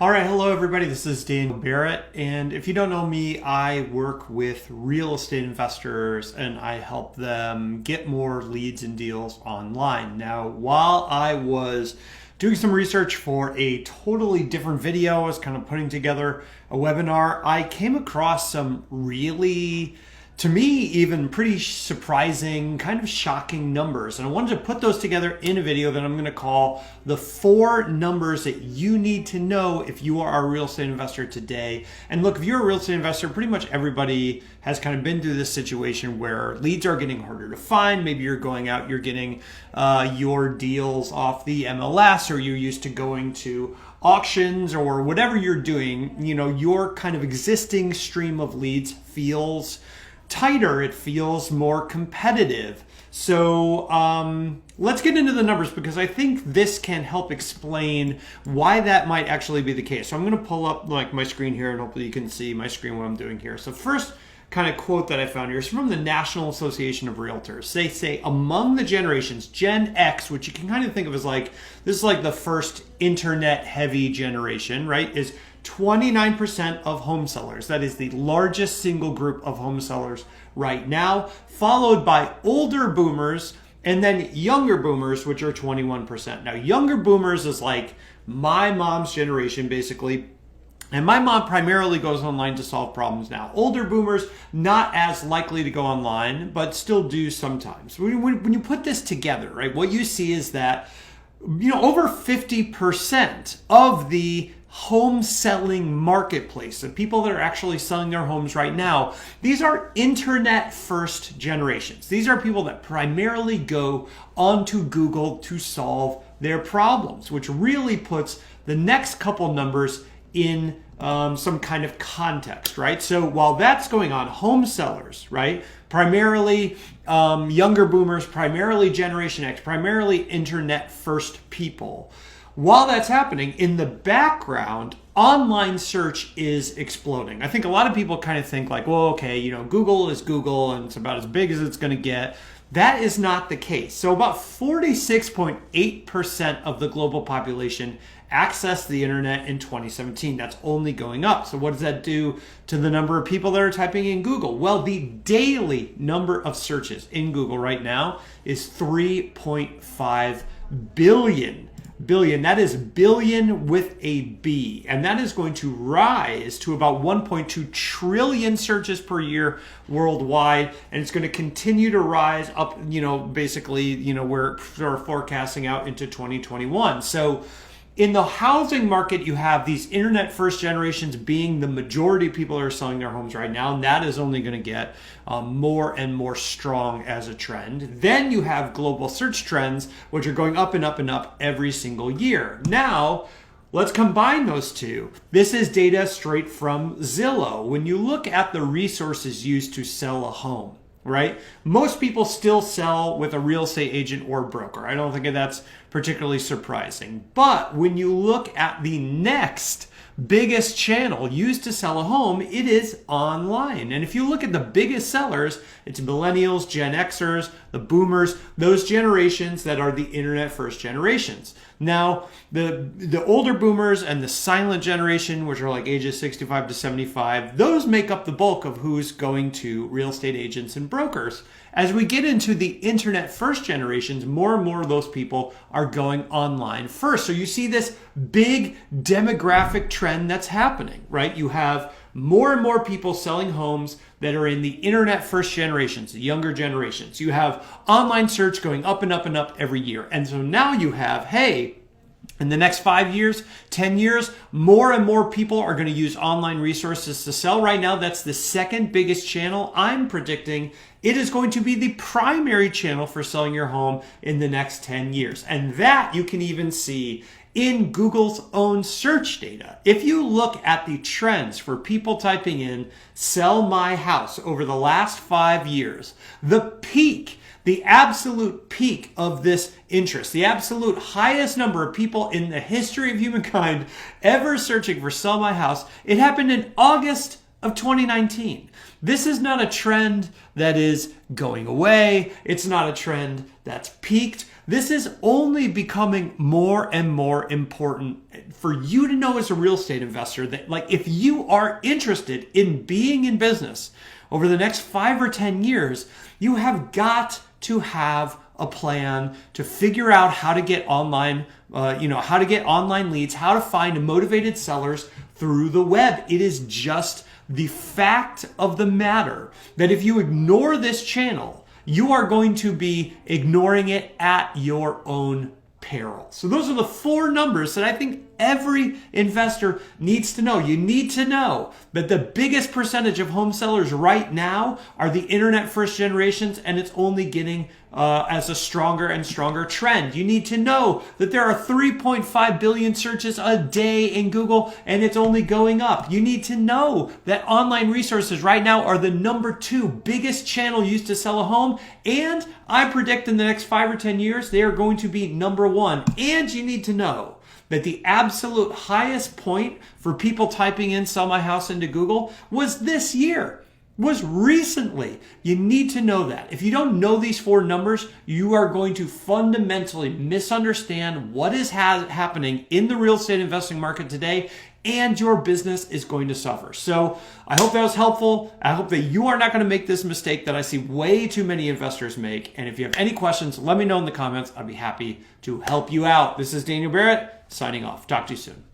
All right, hello everybody. This is Daniel Barrett, and if you don't know me, I work with real estate investors and I help them get more leads and deals online. Now, while I was doing some research for a totally different video, I was kind of putting together a webinar, I came across some really, to me, even pretty surprising, kind of shocking numbers. And I wanted to put those together in a video that I'm going to call the 4 numbers that you need to know if you are a real estate investor today. And look, if you're a real estate investor, pretty much everybody has kind of been through this situation where leads are getting harder to find. Maybe you're going out, you're getting your deals off the MLS, or you're used to going to auctions or whatever you're doing. You know, your kind of existing stream of leads feels tighter, it feels more competitive. So let's get into the numbers, because I think this can help explain why that might actually be the case. So I'm going to pull up like my screen here, and hopefully you can see my screen, what I'm doing here. So first kind of quote that I found here is from the National Association of Realtors. They say among the generations, Gen X, which you can kind of think of as like, this is like the first internet heavy generation, right, is 29% of home sellers. That is the largest single group of home sellers right now, followed by older boomers and then younger boomers, which are 21%. Now, younger boomers is like my mom's generation, basically. And my mom primarily goes online to solve problems now. Older boomers, not as likely to go online, but still do sometimes. When you put this together, right, what you see is that, you know, over 50% of the home selling marketplace, the people that are actually selling their homes right now, these are internet first generations. These are people that primarily go onto Google to solve their problems, which really puts the next couple numbers in some kind of context, right? So while that's going on, home sellers, right, primarily younger boomers, primarily Generation X, primarily internet first people. While that's happening, in the background, online search is exploding. I think a lot of people kind of think like, well, okay, you know, Google is Google and it's about as big as it's going to get. That is not the case. So about 46.8% of the global population accessed the internet in 2017. That's only going up. So what does that do to the number of people that are typing in Google? Well, the daily number of searches in Google right now is 3.5 billion. That is billion with a B, and that is going to rise to about 1.2 trillion searches per year worldwide, and it's going to continue to rise up, you know, basically, you know, we're sort of forecasting out into 2021. So in the housing market, you have these internet first generations being the majority of people that are selling their homes right now, and that is only going to get more and more strong as a trend. Then you have global search trends, which are going up and up and up every single year. Now, let's combine those two. This is data straight from Zillow. When you look at the resources used to sell a home, right? Most people still sell with a real estate agent or broker. I don't think that's particularly surprising. But when you look at the next biggest channel used to sell a home, it is online. And if you look at the biggest sellers, it's millennials, Gen Xers, the boomers, those generations that are the internet first generations. Now, the older boomers and the silent generation, which are like ages 65 to 75, those make up the bulk of who's going to real estate agents and brokers. As we get into the internet first generations, more and more of those people are going online first. So you see this big demographic trend that's happening, right? You have more and more people selling homes that are in the internet first generations, the younger generations. You have online search going up and up and up every year. And so now you have, hey, in the next 5 years, 10 years, more and more people are going to use online resources to sell. Right now, that's the second biggest channel. I'm predicting it is going to be the primary channel for selling your home in the next 10 years. And that you can even see in Google's own search data. If you look at the trends for people typing in "sell my house" over the last 5 years, the absolute peak of this interest, the absolute highest number of people in the history of humankind ever searching for "sell my house," it happened in August of 2019. This is not a trend that is going away. It's not a trend that's peaked. This is only becoming more and more important for you to know as a real estate investor that, like, if you are interested in being in business over the next 5 or 10 years, you have got to have a plan to figure out how to get online, how to get online leads, how to find motivated sellers through the web. It is just the fact of the matter that if you ignore this channel, you are going to be ignoring it at your own peril. So those are the 4 numbers that I think every investor needs to know. You need to know that the biggest percentage of home sellers right now are the internet first generations, and it's only getting as a stronger and stronger trend. You need to know that there are 3.5 billion searches a day in Google, and it's only going up. You need to know that online resources right now are the number 2 biggest channel used to sell a home, and I predict in the next 5 or 10 years they are going to be number 1. And you need to know that the absolute highest point for people typing in "sell my house" into Google was this year, was recently. You need to know that. If you don't know these 4 numbers, you are going to fundamentally misunderstand what is happening in the real estate investing market today, and your business is going to suffer. So I hope that was helpful. I hope that you are not going to make this mistake that I see way too many investors make. And if you have any questions, let me know in the comments. I'd be happy to help you out. This is Daniel Barrett signing off. Talk to you soon.